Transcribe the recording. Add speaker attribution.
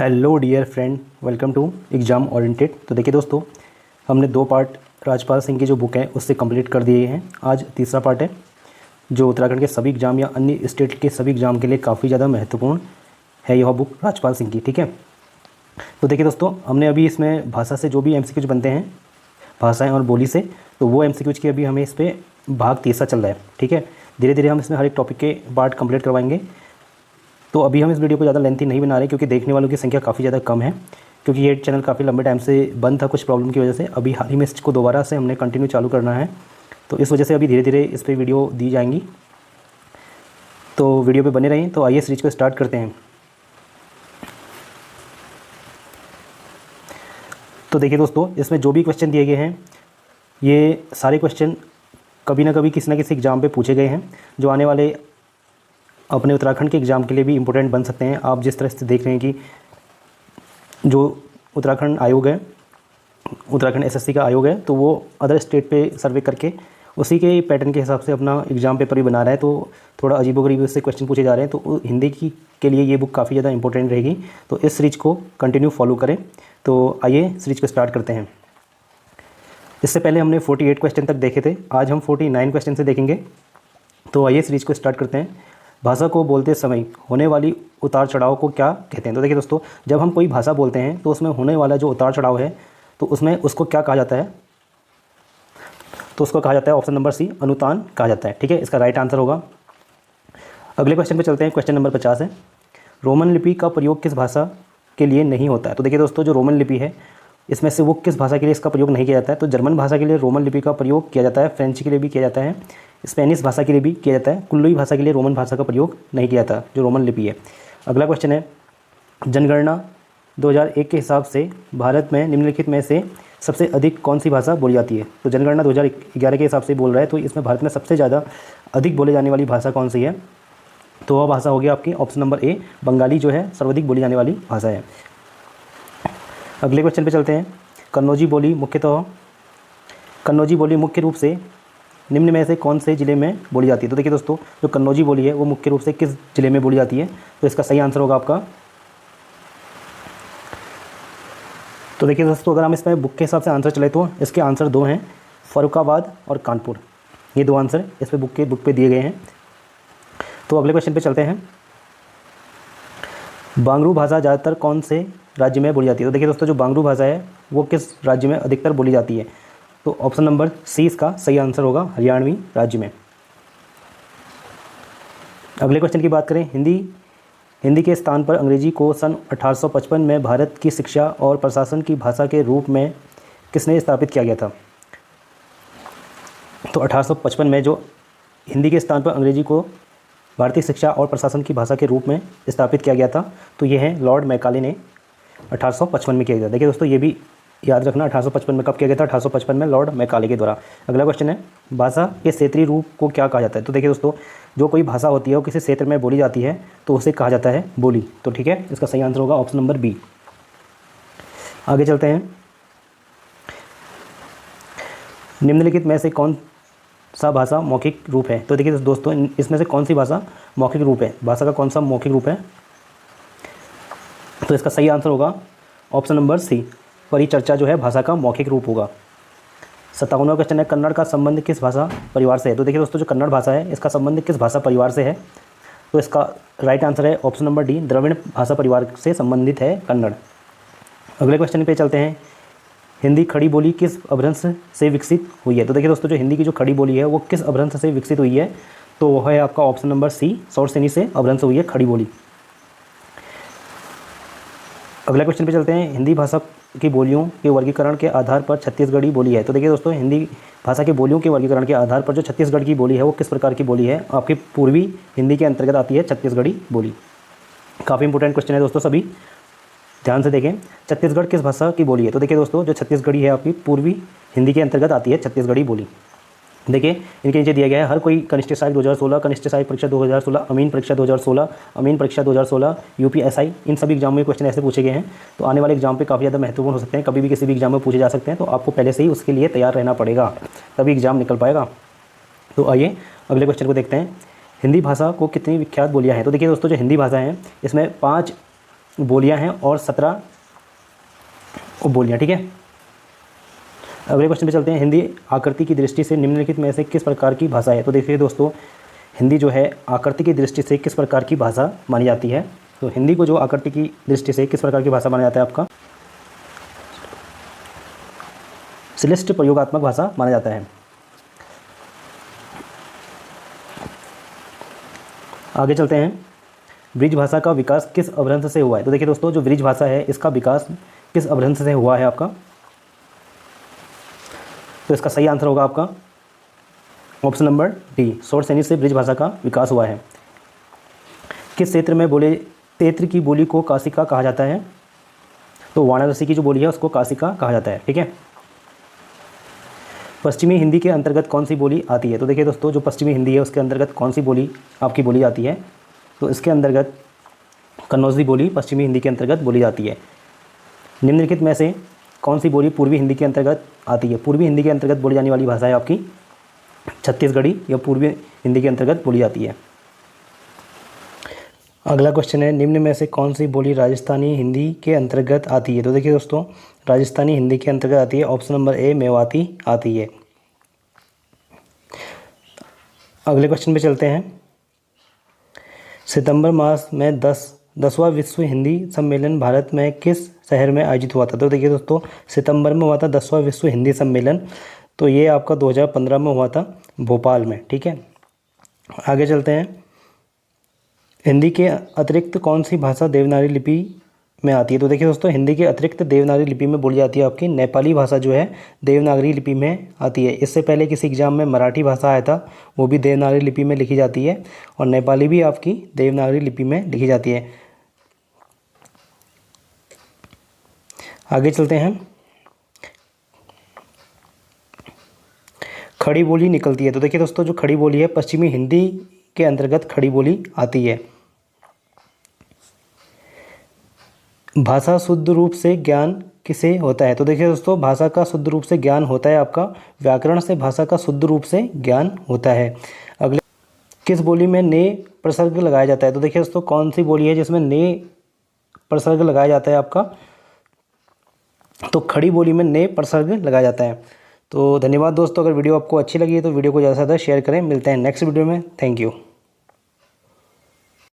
Speaker 1: Hello dear friend, welcome to exam oriented. तो देखिए दोस्तों, हमने 2 पार्ट राजपाल सिंह की जो बुक है उससे कंप्लीट कर दिए हैं। आज तीसरा पार्ट है जो उत्तराखंड के सभी एग्ज़ाम या अन्य स्टेट के सभी एग्ज़ाम के लिए काफ़ी ज़्यादा महत्वपूर्ण है यह बुक राजपाल सिंह की। ठीक है, तो देखिए दोस्तों, हमने अभी इसमें भाषा से जो भी MCQs बनते हैं, भाषाएँ और बोली से, तो वो MCQs की अभी हमें इस पर भाग तीसरा चल रहा है। ठीक है, धीरे धीरे हम इसमें हर एक टॉपिक के पार्ट कंप्लीट करवाएंगे। तो अभी हम इस वीडियो को ज़्यादा लेंथी नहीं बना रहे क्योंकि देखने वालों की संख्या काफ़ी ज़्यादा कम है, क्योंकि ये चैनल काफ़ी लंबे टाइम से बंद था कुछ प्रॉब्लम की वजह से। अभी हाल ही में इसको दोबारा से हमने कंटिन्यू चालू करना है, तो इस वजह से अभी धीरे धीरे इस पर वीडियो दी जाएंगी। तो वीडियो पे बने रहें। तो आइए सीरीज को स्टार्ट करते हैं। तो देखिए दोस्तों, इसमें जो भी क्वेश्चन दिए गए हैं ये सारे क्वेश्चन कभी ना कभी किसी न किसी एग्ज़ाम पे पूछे गए हैं, जो आने वाले अपने उत्तराखंड के एग्ज़ाम के लिए भी इम्पोर्टेंट बन सकते हैं। आप जिस तरह से देख रहे हैं कि जो उत्तराखंड आयोग है, उत्तराखंड SSC का आयोग है, तो वो अदर स्टेट पे सर्वे करके उसी के पैटर्न के हिसाब से अपना एग्ज़ाम पेपर भी बना रहा है। तो थोड़ा अजीबोगरीब उससे क्वेश्चन पूछे जा रहे हैं, तो हिंदी की के लिए ये बुक काफ़ी ज़्यादा इंपॉर्टेंट रहेगी। तो इस सीरीज को कंटिन्यू फॉलो करें। तो आइए सीरीज को स्टार्ट करते हैं। इससे पहले हमने 48 क्वेश्चन तक देखे थे, आज हम 49 क्वेश्चन से देखेंगे। तो आइए सीरीज को स्टार्ट करते हैं। भाषा को बोलते समय होने वाली उतार चढ़ाव को क्या कहते हैं? तो देखिए दोस्तों, जब हम कोई भाषा बोलते हैं तो उसमें होने वाला जो उतार चढ़ाव है, तो उसमें उसको क्या कहा जाता है? तो उसको कहा जाता है ऑप्शन नंबर सी, अनुतान कहा जाता है। ठीक है, इसका राइट आंसर होगा। अगले क्वेश्चन पे चलते हैं। क्वेश्चन नंबर 50 है, रोमन लिपि का प्रयोग किस भाषा के लिए नहीं होता है? तो देखिए दोस्तों, जो रोमन लिपि है इसमें से वो किस भाषा के लिए इसका प्रयोग नहीं किया जाता है? तो जर्मन भाषा के लिए रोमन लिपि का प्रयोग किया जाता है, फ्रेंच के लिए भी किया जाता है, स्पेनिश भाषा के लिए भी किया जाता है। कुल्लुई भाषा के लिए रोमन भाषा का प्रयोग नहीं किया जाता, जो रोमन लिपि है। अगला क्वेश्चन है, जनगणना 2001 के हिसाब से भारत में निम्नलिखित में से सबसे अधिक कौन सी भाषा बोली जाती है? तो जनगणना 2011 के हिसाब से बोल रहा है, तो इसमें भारत में सबसे ज़्यादा अधिक बोले जाने वाली भाषा कौन सी है? तो वह भाषा होगी आपकी ऑप्शन नंबर ए, बंगाली जो है सर्वाधिक बोली जाने वाली भाषा है। अगले क्वेश्चन पे चलते हैं। कन्नौजी बोली मुख्य रूप से निम्न में से कौन से ज़िले में बोली जाती है? तो देखिए दोस्तों, जो कन्नौजी बोली है वो मुख्य रूप से किस ज़िले में बोली जाती है? तो इसका सही आंसर होगा आपका। तो देखिए दोस्तों, अगर हम इसमें बुक के हिसाब से आंसर चले तो इसके आंसर 2 हैं, फर्रुखाबाद और कानपुर। ये 2 आंसर इस पर बुक पे दिए गए हैं। तो अगले क्वेश्चन पे चलते हैं। बांगरू भाषा ज़्यादातर कौन से राज्य में बोली जाती है? तो देखिए दोस्तों, जो बांगरू भाषा है वो किस राज्य में अधिकतर बोली जाती है? तो ऑप्शन नंबर सी इसका सही आंसर होगा, हरियाणवी राज्य में। अगले क्वेश्चन की बात करें, हिंदी के स्थान पर अंग्रेजी को सन 1855 में भारत की शिक्षा और प्रशासन की भाषा के रूप में किसने स्थापित किया गया था? तो 1855 में जो हिंदी के स्थान पर अंग्रेजी को भारतीय शिक्षा और प्रशासन की भाषा के रूप में स्थापित किया गया था, तो ये है लॉर्ड मैकाले ने 1855 में किया गया था। देखिए दोस्तों, ये भी याद रखना, 1855 में कब किया गया था? 1855 में लॉर्ड मैकाले के द्वारा। अगला क्वेश्चन है, भाषा के क्षेत्रीय रूप को क्या कहा जाता है? तो देखिए दोस्तों, जो कोई भाषा होती है वो किसी क्षेत्र में बोली जाती है तो उसे कहा जाता है बोली। तो ठीक है, इसका सही आंसर होगा ऑप्शन नंबर बी। आगे चलते हैं। निम्नलिखित में से कौन सा भाषा मौखिक रूप है? तो देखिए दोस्तों, इसमें से कौन सी भाषा मौखिक रूप है? भाषा का कौन सा मौखिक रूप है? तो इसका सही आंसर होगा ऑप्शन नंबर सी, परिचर्चा जो है भाषा का मौखिक रूप होगा। 57वां क्वेश्चन है, कन्नड़ का संबंध किस भाषा परिवार से है? तो देखिए दोस्तों, जो कन्नड़ भाषा है इसका संबंध किस भाषा परिवार से है? तो इसका राइट आंसर है ऑप्शन नंबर डी, द्रविड़ भाषा परिवार से संबंधित है कन्नड़। अगले क्वेश्चन पे चलते हैं, हिंदी खड़ी बोली किस अपभ्रंश से विकसित हुई है? तो देखिए दोस्तों, जो हिंदी की जो खड़ी बोली है वो किस अपभ्रंश से विकसित हुई है? तो वह है आपका ऑप्शन नंबर सी, शौरसेनी से अपभ्रंश हुई है खड़ी बोली। अगले क्वेश्चन पे चलते हैं, हिंदी भाषा की बोलियों के वर्गीकरण के आधार पर छत्तीसगढ़ी बोली है। तो देखिए दोस्तों, हिंदी भाषा की बोलियों के वर्गीकरण के आधार पर जो छत्तीसगढ़ की बोली है वो किस प्रकार की बोली है? आपकी पूर्वी हिंदी के अंतर्गत आती है छत्तीसगढ़ी बोली। काफ़ी इंपॉर्टेंट क्वेश्चन है दोस्तों, सभी ध्यान से देखें। छत्तीसगढ़ किस भाषा की बोली है? तो देखिए दोस्तों, जो छत्तीसगढ़ी है आपकी पूर्वी हिंदी के अंतर्गत आती है छत्तीसगढ़ी बोली। देखिए इनके नीचे दिया गया है, हर कोई कनिष्ठ सहायक 2016, कनिष्ठ सहायक परीक्षा 2016, अमीन परीक्षा 2016, अमीन परीक्षा 2016, UPSI, इन सभी एग्जाम में क्वेश्चन ऐसे पूछे गए हैं। तो आने वाले एग्जाम पे काफ़ी ज़्यादा महत्वपूर्ण हो सकते हैं, कभी भी किसी भी एग्जाम में पूछे जा सकते हैं। तो आपको पहले से ही उसके लिए तैयार रहना पड़ेगा, तभी एग्जाम निकल पाएगा। तो आइए अगले क्वेश्चन को देखते हैं। हिंदी भाषा को कितनी विख्यात बोलियाँ हैं? तो देखिए दोस्तों, जो हिंदी भाषा है इसमें 5 बोलियां हैं और 17 उपबोलियां। ठीक है, अगले क्वेश्चन पे चलते हैं। हिंदी आकृति की दृष्टि से निम्नलिखित में से किस प्रकार की भाषा है? तो देखिए दोस्तों, हिंदी जो है आकृति की दृष्टि से किस प्रकार की भाषा मानी जाती है? तो हिंदी को जो आकृति की दृष्टि से किस प्रकार की भाषा माना जाता है? आपका श्लिष्ट प्रयोगात्मक भाषा माना जाता है। आगे चलते हैं। ब्रिज भाषा का विकास किस अपभ्रंश से हुआ है? तो देखिए दोस्तों, जो ब्रिज भाषा है इसका विकास किस अपभ्रंश से हुआ है आपका? तो इसका सही आंसर होगा आपका ऑप्शन नंबर डी, शोर सैनिक से ब्रिज भाषा का विकास हुआ है। किस क्षेत्र में बोले क्षेत्र की बोली को काशिका कहा जाता है? तो वाराणसी की जो बोली है उसको काशिका कहा जाता है। ठीक है, पश्चिमी हिंदी के अंतर्गत कौन सी बोली आती है? तो देखिए दोस्तों, जो पश्चिमी हिंदी है उसके अंतर्गत कौन सी बोली आपकी बोली जाती है? तो इसके अंतर्गत कन्नौजी बोली पश्चिमी हिंदी के अंतर्गत बोली जाती है। निम्नलिखित में से कौन सी बोली पूर्वी हिंदी के अंतर्गत आती है? पूर्वी हिंदी के अंतर्गत बोली जाने वाली भाषा है आपकी छत्तीसगढ़ी, या पूर्वी हिंदी के अंतर्गत बोली जाती है। अगला क्वेश्चन है, निम्न में से कौन सी बोली राजस्थानी हिंदी के अंतर्गत आती है? तो देखिए दोस्तों, राजस्थानी हिंदी के अंतर्गत आती है ऑप्शन नंबर ए, मेवाती आती है। अगले क्वेश्चन पे चलते हैं। सितंबर मास में 10वां विश्व हिंदी सम्मेलन भारत में किस शहर में आयोजित हुआ था? तो देखिए दोस्तों, सितंबर में हुआ था 10वां विश्व हिंदी सम्मेलन, तो ये आपका 2015 में हुआ था भोपाल में। ठीक है, आगे चलते हैं। हिंदी के अतिरिक्त कौन सी भाषा देवनागरी लिपि में आती है? तो देखिए दोस्तों, हिंदी के अतिरिक्त देवनागरी लिपि में बोली जाती है आपकी नेपाली भाषा जो है देवनागरी लिपि में आती है। इससे पहले किसी एग्जाम में मराठी भाषा आया था, वो भी देवनागरी लिपि में लिखी जाती है, और नेपाली भी आपकी देवनागरी लिपि में लिखी जाती है। आगे चलते हैं। खड़ी बोली निकलती है? तो देखिए दोस्तों, जो खड़ी बोली है पश्चिमी हिंदी के अंतर्गत खड़ी बोली आती है। भाषा शुद्ध रूप से ज्ञान किसे होता है? तो देखिए दोस्तों, भाषा का शुद्ध रूप से ज्ञान होता है आपका व्याकरण से भाषा का शुद्ध रूप से ज्ञान होता है। अगले, किस बोली में ने प्रसर्ग लगाया जाता है? तो देखिए दोस्तों, कौन सी बोली है जिसमें ने प्रसर्ग लगाया जाता है आपका? तो खड़ी बोली में ने प्रसर्ग लगाया जाता है। तो धन्यवाद दोस्तों, अगर वीडियो आपको अच्छी लगी है तो वीडियो को ज़्यादा से ज़्यादा शेयर करें। मिलते हैं नेक्स्ट वीडियो में। Thank you.